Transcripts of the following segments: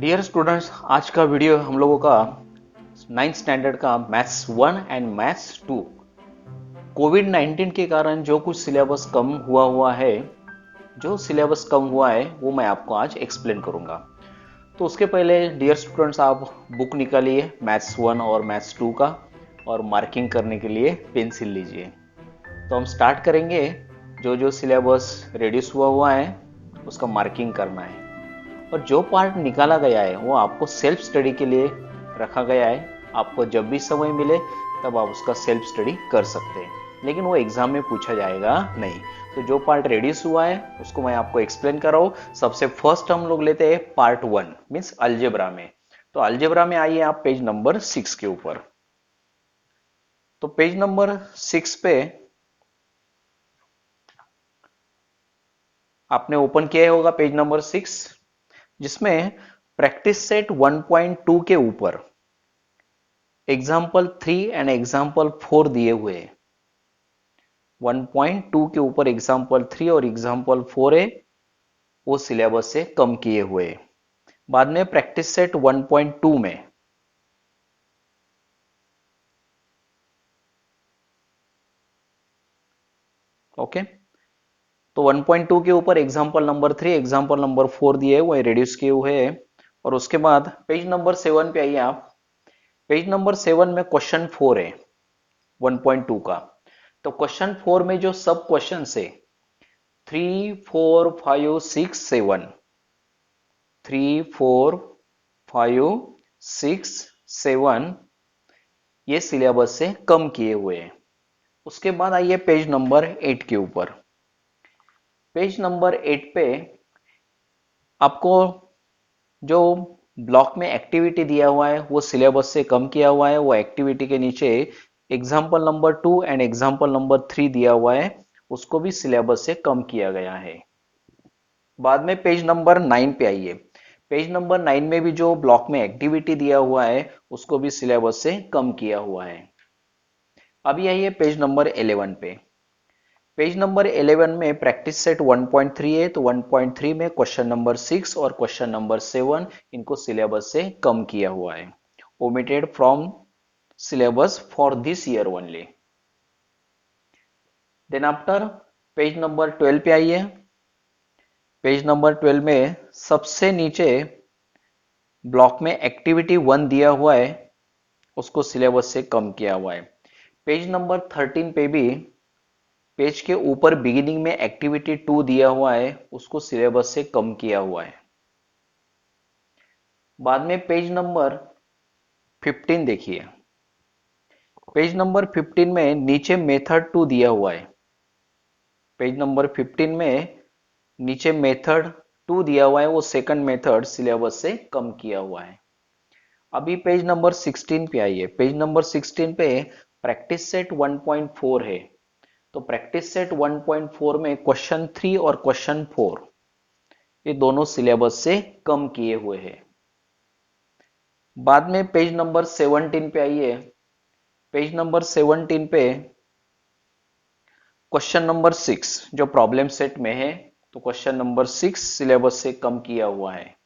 Dear students, आज का video हम लोगों का 9th स्टैंडर्ड का मैथ्स 1 एंड मैथ्स 2। कोविड 19 के कारण जो कुछ सिलेबस कम हुआ है, जो सिलेबस कम हुआ है वो मैं आपको आज एक्सप्लेन करूंगा। तो उसके पहले डियर स्टूडेंट्स, आप बुक निकालिए मैथ्स 1 और मैथ्स 2 का, और मार्किंग करने के लिए पेंसिल लीजिए। तो हम स्टार्ट करेंगे। जो जो सिलेबस रिड्यूस हुआ है उसका मार्किंग करना है, और जो पार्ट निकाला गया है वो आपको सेल्फ स्टडी के लिए रखा गया है। आपको जब भी समय मिले तब आप उसका सेल्फ स्टडी कर सकते हैं, लेकिन वो एग्जाम में पूछा जाएगा नहीं। तो जो पार्ट रेड्यूस हुआ है उसको मैं आपको एक्सप्लेन कर रहा हूं। सबसे फर्स्ट हम लोग लेते हैं पार्ट 1 मीन्स अलजेब्रा में। तो अलजेब्रा में आइए आप पेज नंबर 6 के ऊपर। तो पेज नंबर 6 पे आपने ओपन किया होगा पेज नंबर 6, जिसमें प्रैक्टिस सेट 1.2 के ऊपर एग्जाम्पल 3 एंड एग्जाम्पल 4 दिए हुए हैं। 1.2 के ऊपर एग्जाम्पल 3 और एग्जाम्पल 4 है, वो सिलेबस से कम किए हुए हैं। बाद में प्रैक्टिस सेट 1.2 में ओके, तो 1.2 के ऊपर एग्जाम्पल नंबर 3 एग्जाम्पल नंबर 4 दिए हुए वो रिड्यूस किए हुए हैं। और उसके बाद पेज नंबर 7 पे आइए आप। पेज नंबर 7 में क्वेश्चन 4 है 1.2 का। तो क्वेश्चन 4 में जो सब क्वेश्चन है 3, 4, 5, 6, 7, 3, 4, 5, 6, 7 ये सिलेबस से कम किए हुए हैं। उसके बाद आइए पेज नंबर 8 के ऊपर। पेज नंबर 8 पे आपको जो ब्लॉक में एक्टिविटी दिया हुआ है वो सिलेबस से कम किया हुआ है। वो एक्टिविटी के नीचे example number 2 and example number 3 दिया हुआ है, उसको भी सिलेबस से कम किया गया है। बाद में पेज नंबर 9 पे आइए। पेज नंबर 9 में भी जो ब्लॉक में एक्टिविटी दिया हुआ है उसको भी सिलेबस से कम किया हुआ है। अभी आइए पेज नंबर 11 पे। पेज नंबर 11 में प्रैक्टिस सेट 1.3 है, तो 1.3 में क्वेश्चन नंबर 6 और क्वेश्चन नंबर 7 इनको सिलेबस से कम किया हुआ है, omitted from syllabus for this year only. Then after page number 12 पे आइए। पेज नंबर 12 में सबसे नीचे ब्लॉक में एक्टिविटी 1 दिया हुआ है, उसको सिलेबस से कम किया हुआ है। पेज नंबर 13 पे भी पेज के ऊपर बिगिनिंग में एक्टिविटी 2 दिया हुआ है, उसको सिलेबस से कम किया हुआ है। बाद में पेज नंबर 15 देखिए। पेज नंबर 15 में नीचे मेथड 2 दिया हुआ है। पेज नंबर 15 में नीचे मेथड 2 दिया हुआ है, वो सेकंड मेथड सिलेबस से कम किया हुआ है। अभी पेज नंबर 16 पे आइए। पेज नंबर 16 पे प्रैक्टिस सेट 1.4 है, तो प्रैक्टिस सेट 1.4 में क्वेश्चन 3 और क्वेश्चन 4 ये दोनों सिलेबस से कम किए हुए हैं। बाद में पेज नंबर 17 पे आइए। पेज नंबर 17 पे क्वेश्चन नंबर 6 जो प्रॉब्लम सेट में है, तो क्वेश्चन नंबर 6 सिलेबस से कम किया हुआ है।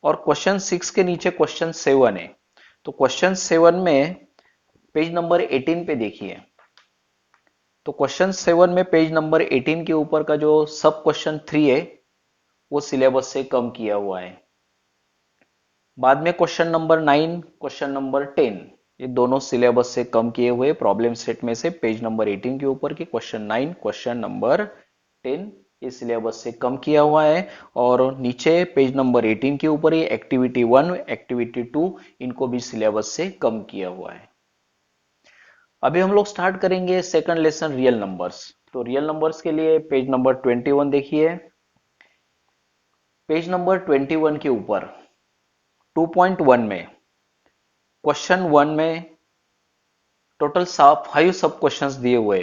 और क्वेश्चन 6 के नीचे क्वेश्चन 7 है, तो क्वेश्चन 7 में पेज नंबर 18 पे देखिए। तो क्वेश्चन 7 में पेज नंबर 18 के ऊपर का जो सब क्वेश्चन 3 है वो सिलेबस से कम किया हुआ है। बाद में क्वेश्चन नंबर 9, क्वेश्चन नंबर 10 ये दोनों सिलेबस से कम किए हुए प्रॉब्लम सेट में से पेज नंबर 18 के ऊपर के क्वेश्चन 9, क्वेश्चन नंबर 10 ये सिलेबस से कम किया हुआ है। और नीचे पेज नंबर 18 के ऊपर ये एक्टिविटी 1, एक्टिविटी 2 इनको भी सिलेबस से कम किया हुआ है। अभी हम लोग स्टार्ट करेंगे सेकंड लेसन रियल नंबर्स। तो रियल नंबर्स के लिए पेज नंबर 21 देखिए। पेज नंबर 21 के ऊपर 2.1 में क्वेश्चन 1 में टोटल 5 सब क्वेश्चंस दिए हुए,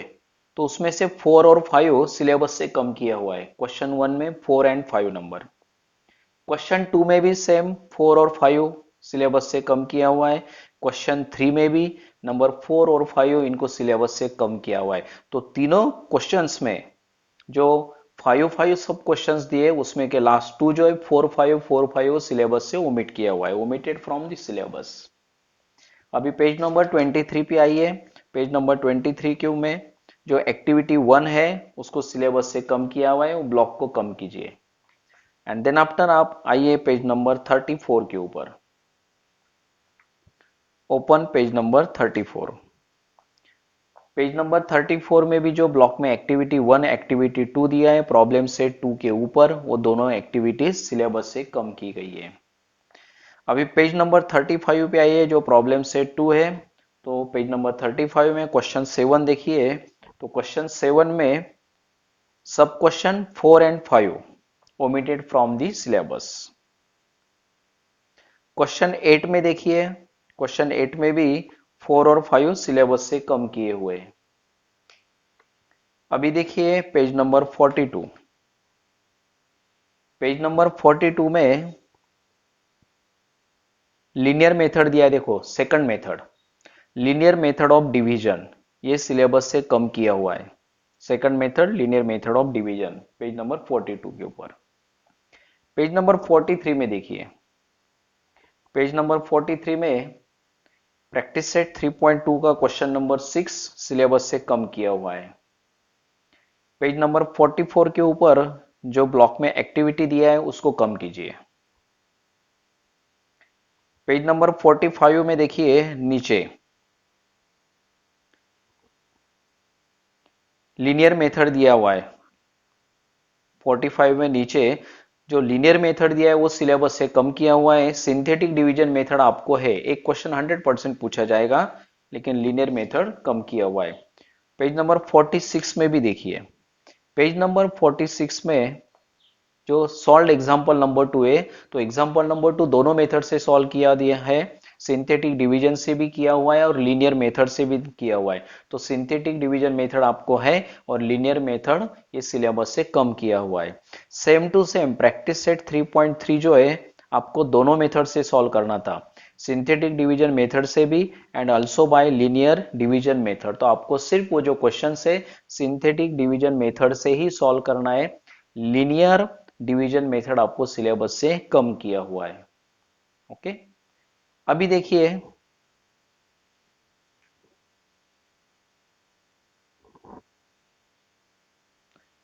तो उसमें से 4 और 5 सिलेबस से कम किया हुआ है। क्वेश्चन 1 में 4 एंड 5 नंबर। क्वेश्चन 2 में भी सेम 4 और 5 सिलेबस से कम किया हुआ है। क्वेश्चन 3 में भी नंबर 4 और 5 इनको सिलेबस से कम किया हुआ है। तो तीनों क्वेश्चंस में जो फाइव फाइव सब क्वेश्चंस दिए, उसमें के लास्ट टू जो है फोर फाइव सिलेबस से ओमिट किया हुआ है, ओमिटेड फ्रॉम द सिलेबस। अभी पेज नंबर 23 पे आइए। पेज नंबर 23 के में जो एक्टिविटी 1 है उसको सिलेबस से कम किया हुआ है, वो ब्लॉक को कम कीजिए। एंड देन आफ्टर आप आइए पेज नंबर 34 के ऊपर। Open page number 34। Page number 34 में भी जो ब्लॉक में एक्टिविटी 1 एक्टिविटी 2 दिया है प्रॉब्लम सेट 2 के ऊपर, वो दोनों एक्टिविटीज सिलेबस से कम की गई है। अभी पेज नंबर 35 पे आइए, जो प्रॉब्लम सेट 2 है। तो पेज नंबर 35 में क्वेश्चन 7 देखिए। तो क्वेश्चन 7 में सब question 4 and 5 omitted from the syllabus. Question 8 में देखिए, क्वेश्चन 8 में भी 4 और 5 सिलेबस से कम किए हुए। अभी देखिए पेज नंबर 42। पेज नंबर 42 में लीनियर मेथड दिया है, देखो second method, linear method of division, ये सिलेबस से कम किया हुआ है। Second method linear method of division, page number 42 के ऊपर। पेज नंबर 43 में देखिए। पेज नंबर 43 में प्रैक्टिस सेट 3.2 का क्वेश्चन नंबर 6 सिलेबस से कम किया हुआ है। पेज नंबर 44 के ऊपर जो ब्लॉक में एक्टिविटी दिया है उसको कम कीजिए। पेज नंबर 45 में देखिए नीचे लीनियर मेथड दिया हुआ है। 45 में नीचे जो लीनियर मेथड दिया है वो सिलेबस से कम किया हुआ है। सिंथेटिक डिवीजन मेथड आपको है, एक क्वेश्चन 100% पूछा जाएगा, लेकिन लीनियर मेथड कम किया हुआ है। पेज नंबर 46 में भी देखिए। पेज नंबर 46 में जो सॉल्व एग्जाम्पल नंबर 2 है, तो एग्जाम्पल नंबर 2 दोनों मेथड से सॉल्व किया दिया है। सिंथेटिक डिवीजन से भी किया हुआ है और लीनियर मेथड से भी किया हुआ है। तो सिंथेटिक डिवीजन मेथड आपको है और लीनियर मेथड ये सिलेबस से कम किया हुआ है। Same to same practice set 3.3 जो है आपको दोनों मेथड से सॉल्व करना था, सिंथेटिक डिवीजन मेथड से भी and also bye linear division method. तो आपको सिर्फ वो जो क्वेश्चन है सिंथेटिक डिवीजन मेथड से ही सॉल्व करना है, लीनियर डिवीजन मेथड आपको सिलेबस से कम किया हुआ है। ओके, अभी देखिए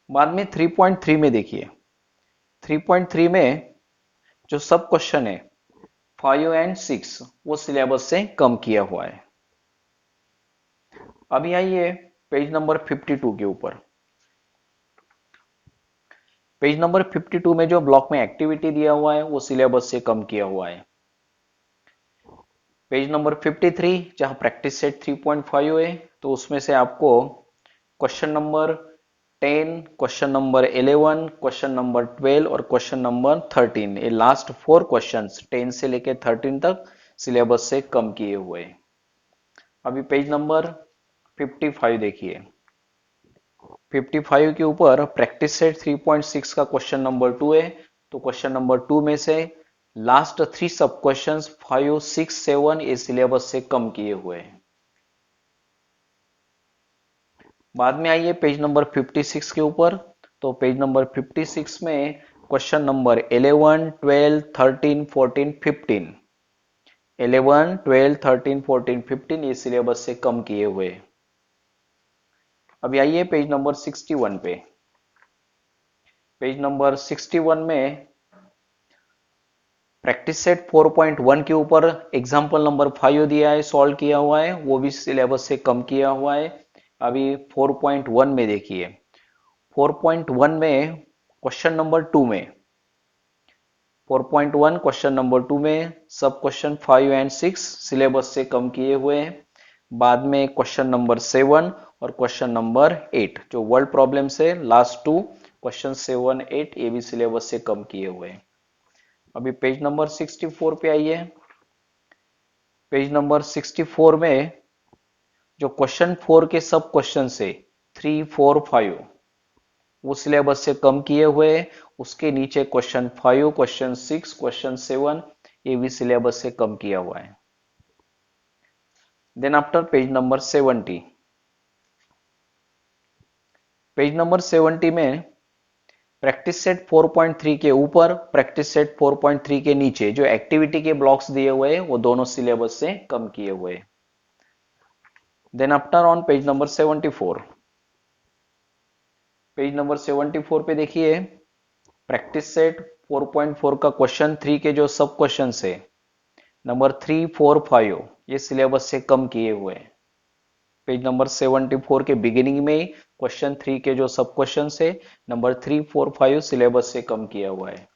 बाद में 3.3 में देखिए। 3.3 में जो सब क्वेश्चन है 5 एंड 6 वो सिलेबस से कम किया हुआ है। अभी आइए पेज नंबर 52 के ऊपर। पेज नंबर 52 में जो ब्लॉक में एक्टिविटी दिया हुआ है वो सिलेबस से कम किया हुआ है। पेज नंबर 53 जहां प्रैक्टिस सेट 3.5 है, तो उसमें से आपको question number 10, question number 11, question number 12 और क्वेश्चन नंबर 13, ये लास्ट 4 क्वेश्चंस 10 से लेकर 13 तक सिलेबस से कम किए हुए। अभी पेज नंबर 55 देखिए। 55 के ऊपर प्रैक्टिस सेट 3.6 का क्वेश्चन नंबर 2 है। तो क्वेश्चन नंबर 2 में से लास्ट 3 सब क्वेश्चंस 5, 6, 7 ये सिलेबस से कम किए हुए हैं। बाद में आइए पेज नंबर 56 के ऊपर। तो पेज नंबर 56 में क्वेश्चन नंबर 11, 12, 13, 14, 15, 11, 12, 13, 14, 15 ये सिलेबस से कम किए हुए। अभी आइए पेज नंबर 61 पे। पेज नंबर 61 में प्रैक्टिस सेट 4.1 के ऊपर एग्जाम्पल नंबर 5 दिया है, सॉल्व किया हुआ है, वो भी सिलेबस से कम किया हुआ है। अभी 4.1 में देखिए। 4.1 में क्वेश्चन नंबर 2 में 4.1 क्वेश्चन नंबर 2 में सब क्वेश्चन 5 एंड 6 सिलेबस से कम किए हुए हैं। बाद में क्वेश्चन नंबर 7 और क्वेश्चन नंबर 8 जो वर्ल्ड प्रॉब्लम से लास्ट 2 क्वेश्चन 7, 8 ये भी सिलेबस से कम किए हुए हैं। अभी पेज नंबर 64 पे आइए। पेज नंबर 64 में जो क्वेश्चन 4 के सब क्वेश्चन से 3, 4, 5 वो सिलेबस से कम किए हुए हैं। उसके नीचे क्वेश्चन 5, क्वेश्चन 6, क्वेश्चन 7 ये भी सिलेबस से कम किया हुआ है। Then after page number 70। Page number 70 में प्रैक्टिस सेट 4.3 के ऊपर, प्रैक्टिस सेट 4.3 के नीचे जो एक्टिविटी के ब्लॉक्स दिए हुए हैं वो दोनों सिलेबस से कम किए हुए हैं। Then after on page number 74, page number 74 पे देखिए प्रैक्टिस सेट 4.4 का क्वेश्चन 3 के जो सब क्वेश्चन है नंबर 3, 4, 5 ये सिलेबस से कम किए हुए हैं। पेज नंबर 74 के बिगिनिंग में क्वेश्चन 3 के जो सब क्वेश्चन है नंबर 3, 4, 5 सिलेबस से कम किया हुआ है।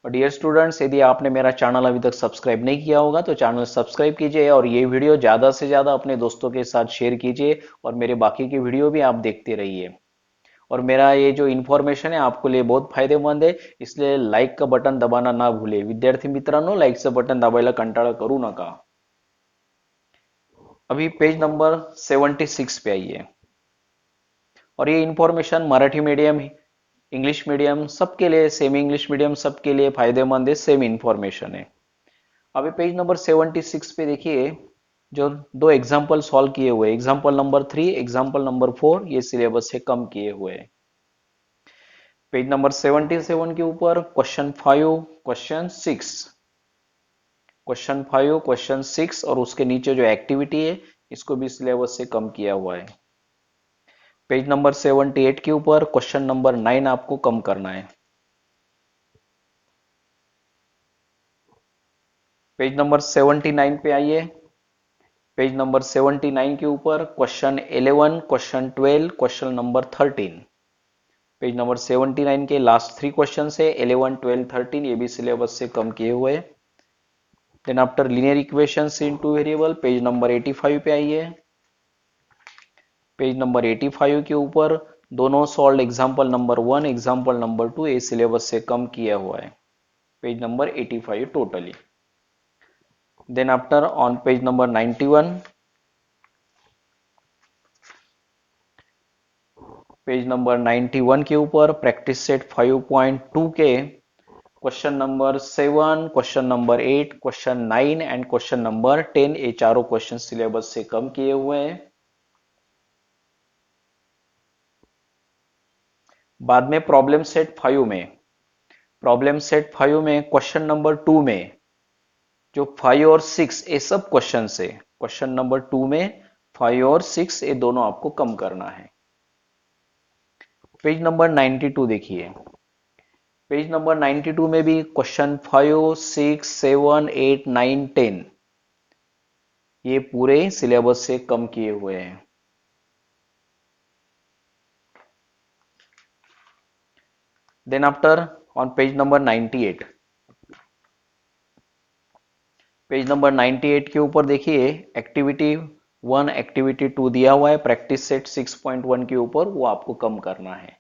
और डियर स्टूडेंट्स, यदि आपने मेरा चैनल अभी तक सब्सक्राइब नहीं किया होगा तो चैनल सब्सक्राइब कीजिए और ये वीडियो ज़्यादा से ज़्यादा अपने दोस्तों के साथ शेयर कीजिए और मेरे बाकी की वीडियो भी आप देखते रहिए। और मेरा ये जो इन्फॉर्मेशन है आपको लिए बहुत फायदेमंद है, इसलिए लाईक का बटन दबाना ना भूले। विद्यार्थी मित्रांनो, लाईकचं बटन दाबायला कंटाळा करू नका। अभी पेज नंबर 76 पे आइए और ये information Marathi medium, English medium सबके लिए, सेमी इंग्लिश मीडियम सबके लिए फायदेमंद है, सेम इन्फॉर्मेशन है। अभी पेज नंबर 76 पे देखिए जो दो एग्जाम्पल सॉल्व किए हुए, एग्जाम्पल नंबर 3, एग्जाम्पल नंबर 4 ये सिलेबस से कम किए हुए हैं। पेज नंबर 77 के ऊपर क्वेश्चन 5, क्वेश्चन 6, क्वेश्चन 5, क्वेश्चन 6 और उसके नीचे जो एक्टिविटी है इसको भी सिलेबस से कम किया हुआ है। पेज नंबर 78 के ऊपर क्वेश्चन नंबर 9 आपको कम करना है। पेज नंबर 79 पे आइए। पेज नंबर 79 के ऊपर question 11, question 12, question number 13। Page number 79 के लास्ट 3 क्वेश्चन है 11, 12, 13 ये भी सिलेबस से कम किए हुए। Then after linear equations in two variable page number 85 पे आइए। पेज नंबर 85 के ऊपर दोनों solve example number 1, example number 2 ये सिलेबस से कम किया हुआ है। Page number 85 totally. Then after on page number 91, page number 91 के ऊपर प्रैक्टिस सेट 5.2 के question number 7, question number 8, question 9 and question number 10 ये चारों क्वेश्चन सिलेबस से कम किए हुए हैं। बाद में प्रॉब्लम सेट 5 में, प्रॉब्लम सेट 5 में क्वेश्चन नंबर 2 में जो 5 और 6 ये सब क्वेश्चन है, क्वेश्चन नंबर 2 में 5 और 6 ये दोनों आपको कम करना है। पेज नंबर 92 देखिए। पेज नंबर 92 में भी क्वेश्चन 5, 6, 7, 8, 9, 10 ये पूरे सिलेबस से कम किए हुए हैं। Then after on page number 98, page number 98 के ऊपर देखिए एक्टिविटी 1, एक्टिविटी 2 दिया हुआ है प्रैक्टिस सेट 6.1 के ऊपर, वो आपको कम करना है।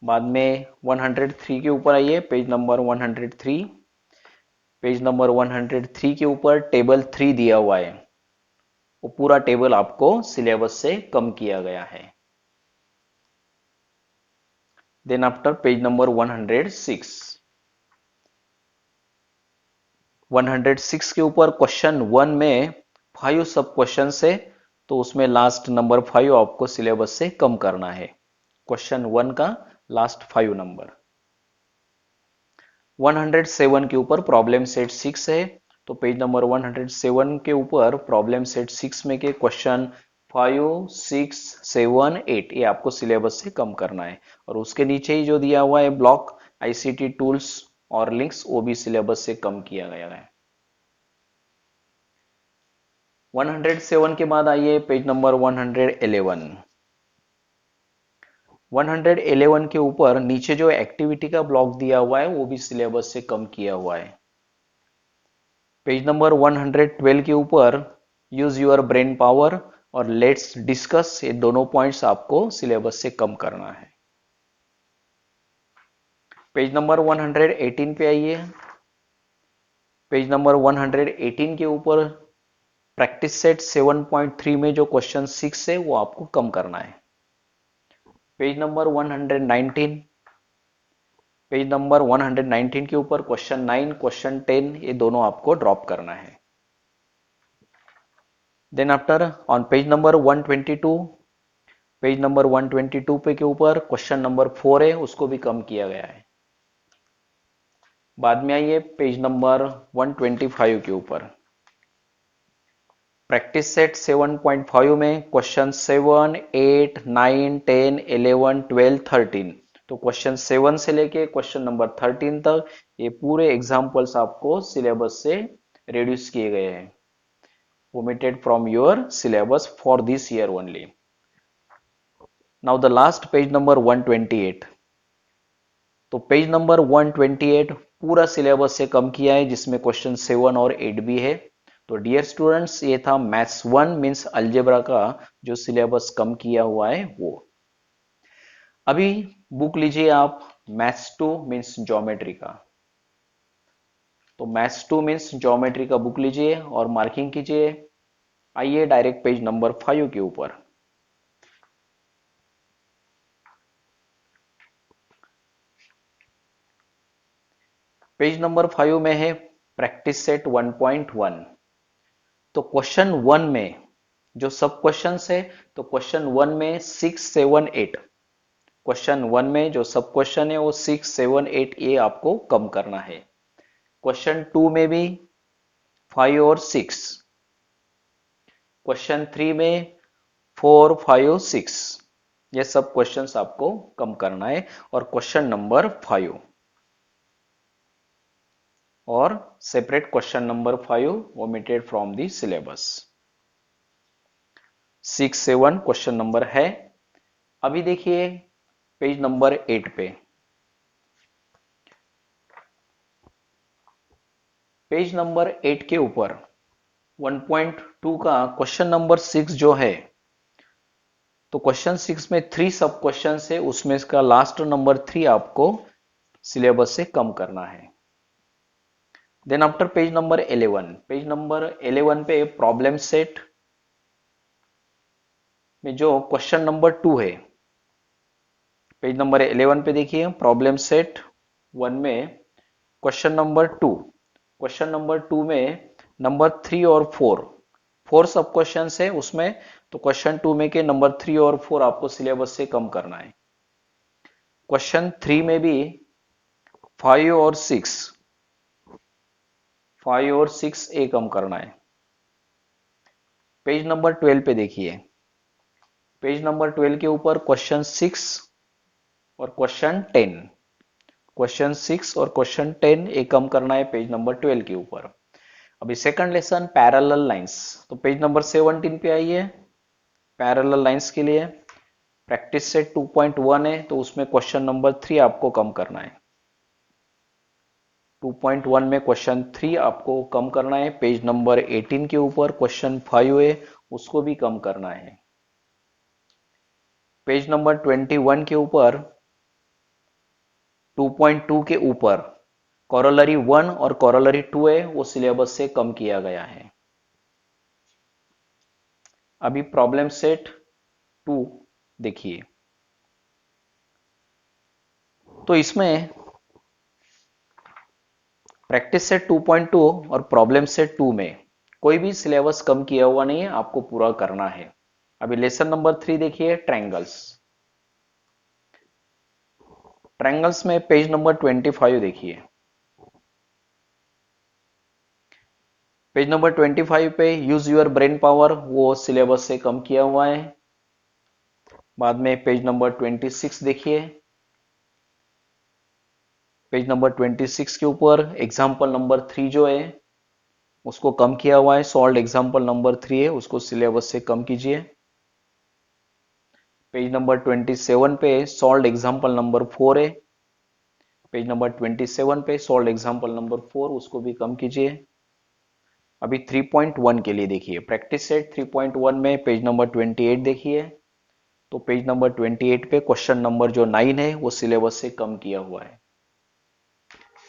बाद में 103 के ऊपर आइए, पेज नंबर 103, पेज नंबर 103 के ऊपर टेबल 3 दिया हुआ है, वो पूरा टेबल आपको सिलेबस से कम किया गया है। देन आफ्टर पेज नंबर 106, 106 के ऊपर क्वेश्चन 1 में 5 सब क्वेश्चन है, तो उसमें लास्ट नंबर 5 आपको सिलेबस से कम करना है। क्वेश्चन 1 का लास्ट 5 नंबर। 107 के ऊपर प्रॉब्लम सेट 6 है, तो पेज नंबर 107 के ऊपर प्रॉब्लम सेट 6 में के क्वेश्चन 5, 6, 7, 8 ये आपको सिलेबस से कम करना है। और उसके नीचे ही जो दिया हुआ है ब्लॉक आईसीटी टूल्स और लिंक्स वो भी सिलेबस से कम किया गया है। 107 के बाद आइए पेज नंबर 111, 111 के ऊपर नीचे जो एक्टिविटी का ब्लॉक दिया हुआ है वो भी सिलेबस से कम किया हुआ है। पेज नंबर 112 के ऊपर यूज योर ब्रेन पावर और लेट्स डिस्कस ये दोनों पॉइंट्स आपको सिलेबस से कम करना है। पेज नंबर 118 पे आइए। पेज नंबर 118 के ऊपर प्रैक्टिस सेट 7.3 में जो क्वेश्चन 6 है वो आपको कम करना है। पेज नंबर 119, पेज नंबर 119 के ऊपर क्वेश्चन 9, क्वेश्चन 10 ये दोनों आपको ड्रॉप करना है। Then after on page number 122, page number 122 पे के ऊपर क्वेश्चन नंबर 4 है, उसको भी कम किया गया है। बाद में आइए पेज नंबर 125 के ऊपर, प्रैक्टिस सेट 7.5 में क्वेश्चन 7, 8, 9, 10, 11, 12, 13। तो क्वेश्चन 7 से लेके क्वेश्चन नंबर 13 तक ये पूरे एग्जाम्पल्स आपको सिलेबस से रिड्यूस किए गए हैं, omitted from your syllabus for this year only. Now the last page number 128. तो पेज नंबर 128 पूरा सिलेबस से कम किया है, जिसमें क्वेश्चन 7 और 8 भी है। तो डियर स्टूडेंट्स, ये था मैथ्स 1 मीन्स अलजेब्रा का जो सिलेबस कम किया हुआ है वो। अभी बुक लीजिए आप मैथ्स 2 मीन्स ज्योमेट्री का। तो मैथ्स 2 मीन्स ज्योमेट्री का बुक लीजिए और मार्किंग कीजिए। आइए डायरेक्ट पेज नंबर 5 के ऊपर। पेज नंबर 5 में है प्रैक्टिस सेट 1.1। तो क्वेश्चन 1 में जो सब क्वेश्चन है, तो क्वेश्चन 1 में 6, 7, 8, क्वेश्चन 1 में जो सब क्वेश्चन है वो 6, 7, 8 ये आपको कम करना है। क्वेश्चन 2 में भी 5 और 6, क्वेश्चन 3 में 4, 5, 6, ये सब क्वेश्चंस आपको कम करना है। और क्वेश्चन नंबर 5 और separate question number 5 omitted from the syllabus. 6, 7 question number है। अभी देखिए पेज नंबर 8 पे, पेज नंबर 8 के ऊपर 1.2 का क्वेश्चन नंबर 6 जो है, तो क्वेश्चन 6 में 3 सब क्वेश्चन है, उसमें इसका लास्ट नंबर 3 आपको सिलेबस से कम करना है। Then after page number 11, page number 11 पे प्रॉब्लम सेट में जो क्वेश्चन नंबर 2 है, पेज नंबर 11 पे देखिए प्रॉब्लम सेट 1 में क्वेश्चन नंबर 2, क्वेश्चन नंबर 2 में नंबर 3 और 4 सब क्वेश्चन है उसमें। तो क्वेश्चन 2 में के नंबर 3 और 4 आपको सिलेबस से कम करना है। क्वेश्चन 3 में भी 5 और 6, 5 और 6 ए कम करना है। पेज नंबर 12 पे देखिए, पेज नंबर 12 के ऊपर क्वेश्चन 6 और क्वेश्चन 10, क्वेश्चन 6 और क्वेश्चन 10 ए कम करना है पेज नंबर 12 के ऊपर। अभी सेकंड लेसन पैरेलल लाइंस, तो पेज नंबर 17 पे आइए। पैरेलल लाइंस के लिए प्रैक्टिस सेट 2.1 है, तो उसमें क्वेश्चन नंबर 3 आपको कम करना है। 2.1 में क्वेश्चन 3 आपको कम करना है। पेज नंबर 18 के ऊपर क्वेश्चन 5 है, उसको भी कम करना है। पेज नंबर 21 के ऊपर 2.2 के ऊपर कॉरोलरी 1 और कॉरोलरी 2 है, वो सिलेबस से कम किया गया है। अभी प्रॉब्लम सेट 2 देखिए, तो इसमें प्रैक्टिस सेट 2.2 और प्रॉब्लम सेट 2 में कोई भी सिलेबस कम किया हुआ नहीं है, आपको पूरा करना है। अभी लेसन नंबर 3 देखिए ट्रायंगल्स। ट्रायंगल्स में पेज नंबर 25 देखिए, पेज नंबर 25 पे यूज योर ब्रेन पावर, वो सिलेबस से कम किया हुआ है। बाद में पेज नंबर 26 देखिए, पेज नंबर 26 के ऊपर एग्जाम्पल नंबर 3 जो है उसको कम किया हुआ है। सॉल्व एग्जाम्पल नंबर 3 है, उसको सिलेबस से कम कीजिए। पेज नंबर 27 पे सॉल्व एग्जाम्पल नंबर 4 है, पेज नंबर 27 पे सॉल्व एग्जाम्पल नंबर 4, उसको भी कम कीजिए। अभी 3.1 के लिए देखिए, प्रैक्टिस सेट 3.1 में पेज नंबर 28 देखिए। तो पेज नंबर 28 पे क्वेश्चन नंबर जो 9 है वो सिलेबस से कम किया हुआ है।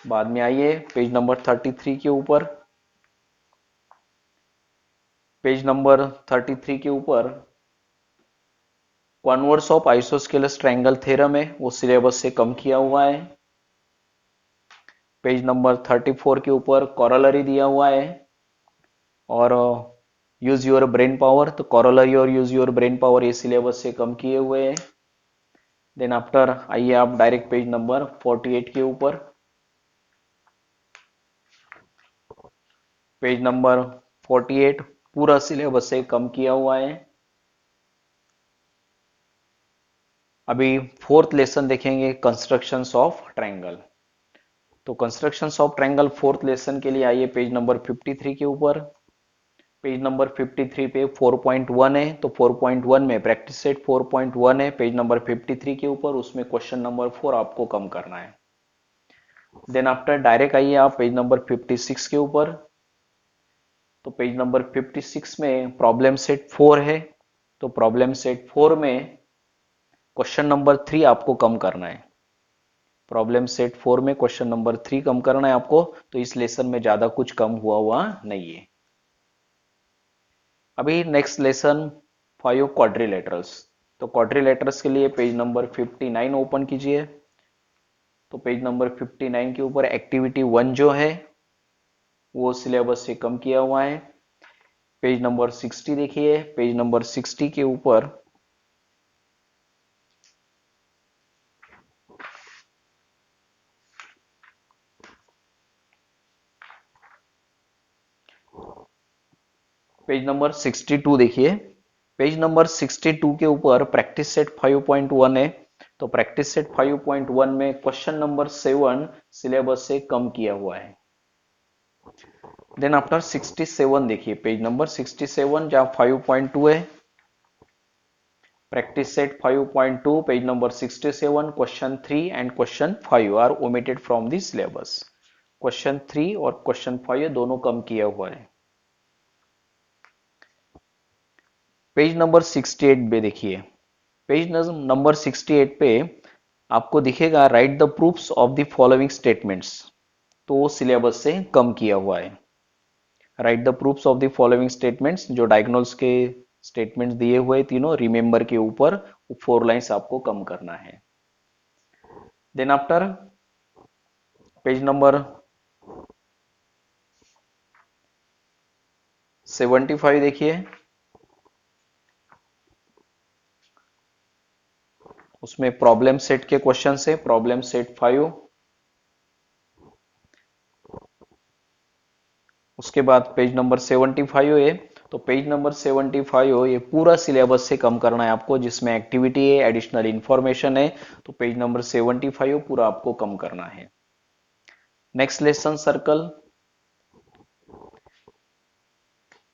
बाद में आइए पेज नंबर 33 के ऊपर, पेज नंबर 33 के ऊपर converse of isosceles triangle theorem है, वो सिलेबस से कम किया हुआ है। पेज नंबर 34 के ऊपर कॉरोलरी दिया हुआ है और यूज योर ब्रेन पावर, तो कॉरोलरी और यूज योर ब्रेन पावर ये सिलेबस से कम किए हुए हैं। देन आफ्टर आइए आप डायरेक्ट पेज नंबर 48 के ऊपर। पेज नंबर 48 पूरा सिलेबस से कम किया हुआ है। अभी फोर्थ लेसन देखेंगे, कंस्ट्रक्शंस ऑफ ट्रायंगल। तो constructions of triangle fourth lesson के लिए आइए पेज नंबर 53 के ऊपर। पेज नंबर 53 पे 4.1 है, तो 4.1 में प्रैक्टिस सेट 4.1 है पेज नंबर 53 के ऊपर, उसमें क्वेश्चन नंबर 4 आपको कम करना है। देन आफ्टर डायरेक्ट आइए आप पेज नंबर 56 के ऊपर। तो पेज नंबर 56 में प्रॉब्लम सेट 4 है, तो प्रॉब्लम सेट 4 में क्वेश्चन नंबर 3 आपको कम करना है। प्रॉब्लम सेट 4 में क्वेश्चन नंबर 3 कम करना है आपको, तो इस लेसन में ज्यादा कुछ कम हुआ नहीं है। अभी नेक्स्ट लेसन 5 क्वाड्रिलेटरल्स। तो क्वाड्रिलेटरल्स के लिए पेज नंबर 59 ओपन कीजिए। तो पेज नंबर 59 के ऊपर एक्टिविटी 1 जो है वो सिलेबस से कम किया हुआ है। पेज नंबर 60 देखिए, पेज नंबर 60 के ऊपर पेज नंबर 62 देखिए। पेज नंबर 62 के ऊपर प्रैक्टिस सेट 5.1 है, तो प्रैक्टिस सेट 5.1 में क्वेश्चन नंबर 7 सिलेबस से कम किया हुआ है। देन आफ्टर 67 देखिए, पेज नंबर 67 जहां 5.2 है, practice set 5.2 page number 67 question 3 and question 5 are omitted from the syllabus. Question 3 और क्वेश्चन 5 दोनों कम किया हुआ है। पेज नंबर 68 पे देखिए, पेज नंबर 68 पे आपको दिखेगा right the proofs of the following statements, तो सिलेबस से कम किया हुआ है। Right the proofs of the following statements, जो डायगोनल्स के स्टेटमेंट्स दिए हुए तीनों रिमेंबर के ऊपर 4 लाइंस आपको कम करना है। देन आफ्टर पेज नंबर 75 देखिए, उसमें प्रॉब्लम सेट के क्वेश्चन है, प्रॉब्लम सेट 5। उसके बाद पेज नंबर 75 है, तो पेज नंबर 75 ये पूरा सिलेबस से कम करना है आपको, जिसमें एक्टिविटी है, एडिशनल इंफॉर्मेशन है, तो पेज नंबर 75 पूरा आपको कम करना है। Next lesson circle.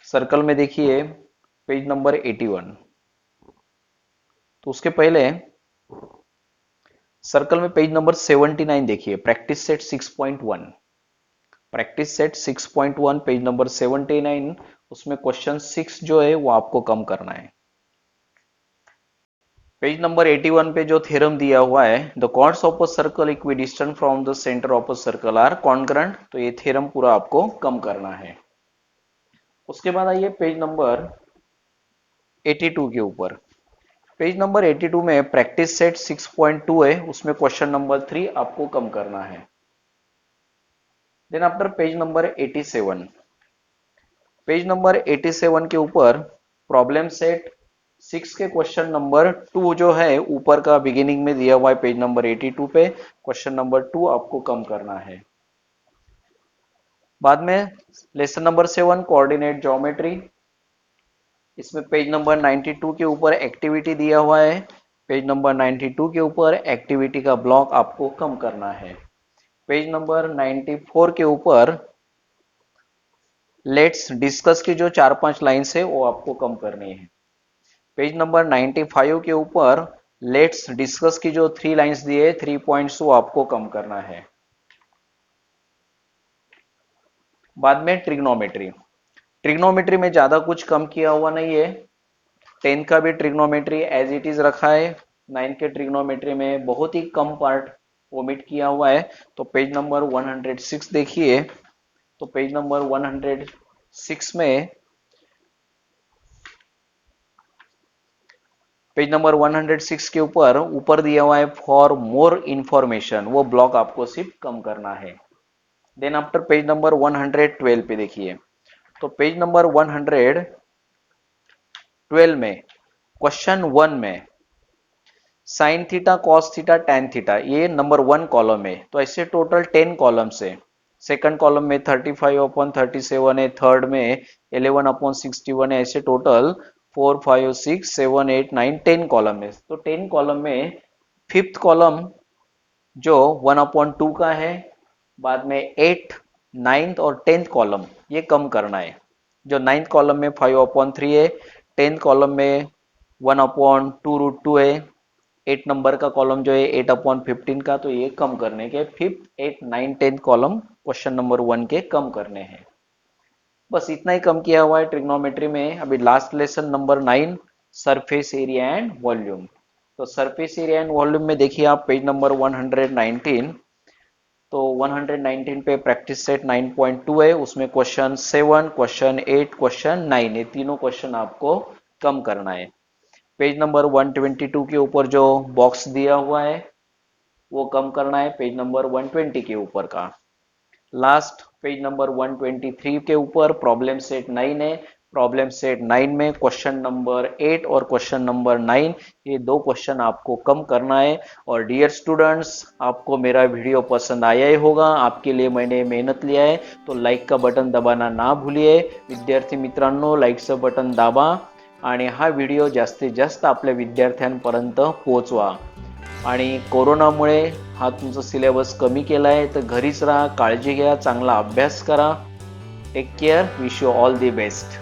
सर्कल में देखिए पेज नंबर 81। तो उसके पहले सर्कल में पेज नंबर 79 देखिए, practice set 6.1। Practice set 6.1 page number 79, उसमें क्वेश्चन 6 जो है वो आपको कम करना है। पेज नंबर 81 पे जो थ्योरम दिया हुआ है, the chords of a circle equidistant from the centre of a circle are congruent, तो ये थ्योरम पूरा आपको कम करना है। उसके बाद आइए पेज नंबर 82 के ऊपर। पेज नंबर 82 में प्रैक्टिस सेट 6.2 है, उसमें क्वेश्चन नंबर 3 आपको कम करना है। Then after page number 87। Page number 87 के ऊपर प्रॉब्लम सेट 6 के क्वेश्चन नंबर 2 जो है ऊपर का बिगिनिंग में दिया हुआ है पेज नंबर 82 पे, क्वेश्चन नंबर 2 आपको कम करना है। बाद में लेसन नंबर 7 कोऑर्डिनेट ज्योमेट्री, इसमें पेज नंबर 92 के ऊपर एक्टिविटी दिया हुआ है, पेज नंबर 92 के ऊपर एक्टिविटी का ब्लॉक आपको कम करना है। पेज नंबर 94 के ऊपर लेट्स डिस्कस की जो 4-5 लाइन्स है वो आपको कम करनी है। पेज नंबर 95 के ऊपर लेट्स डिस्कस की जो 3 लाइन्स दी है, 3 पॉइंट्स, वो आपको कम करना है। बाद में ट्रिग्नोमेट्री। ट्रिग्नोमेट्री में ज्यादा कुछ कम किया हुआ नहीं है। 10 का भी ट्रिग्नोमेट्री एज इट इज रखा है। 9 के ट्रिग्नोमेट्री में बहुत ही कम पार्ट ओमिट किया हुआ है। तो पेज नंबर 106 देखिए, तो पेज नंबर 106 में पेज नंबर 106 के ऊपर दिया हुआ है फॉर मोर इंफॉर्मेशन, वो ब्लॉक आपको सिर्फ कम करना है। देन आफ्टर पेज नंबर 112 पे देखिए, तो पेज नंबर 112 12 में क्वेश्चन 1 में sine theta cos theta tan theta ये नंबर 1 कॉलम है, तो ऐसे टोटल 10 कॉलम्स है। सेकंड कॉलम में 35/37 है, थर्ड में 11/61 है, ऐसे टोटल 4 5 6 7 8 9 10 कॉलम है। तो 10 कॉलम में फिफ्थ कॉलम जो 1/2 का है, बाद में 8 नाइन्थ और 10th कॉलम ये कम करना है। जो 9th कॉलम में 5/3 है, 10th कॉलम में 1/2√2 है, 8 नंबर का कॉलम जो है 8/15 का, तो ये कम करने के 5th 8 9 10th column question number 1 के कम करने हैं। बस इतना ही कम किया हुआ है ट्रिग्नोमेट्री में। अभी last lesson number 9 surface area and volume. तो सरफेस एरिया एंड वॉल्यूम में देखिए आप पेज नंबर 119, तो 119 पे प्रैक्टिस सेट 9.2 है, उसमें क्वेश्चन 7 क्वेश्चन 8 क्वेश्चन 9 ये तीनों क्वेश्चन आपको कम करना है। पेज नंबर 122 के ऊपर जो बॉक्स दिया हुआ है वो कम करना है पेज नंबर 120 के ऊपर का। लास्ट पेज नंबर 123 के ऊपर प्रॉब्लम सेट 9 है, प्रॉब्लम सेट 9 में क्वेश्चन नंबर 8 और क्वेश्चन नंबर 9 ये दो क्वेश्चन आपको कम करना है। और डियर स्टूडेंट्स, आपको मेरा वीडियो पसंद आया ही होगा, आपके लिए मैंने मेहनत लिया है, तो लाईक का बटन दबाना ना भूलिए। विद्यार्थी मित्रांनो, लाईकचं बटन दाबा आणि हा व्हिडिओ जास्तीत जास्त आपल्या विद्यार्थ्यांपर्यंत पोहोचवा। आणि कोरोनामुळे हा तुमचा सिलेबस कमी केला आहे, तर घरीच राहा, काळजी घ्या, चांगला अभ्यास करा। Take care, wish you all the best.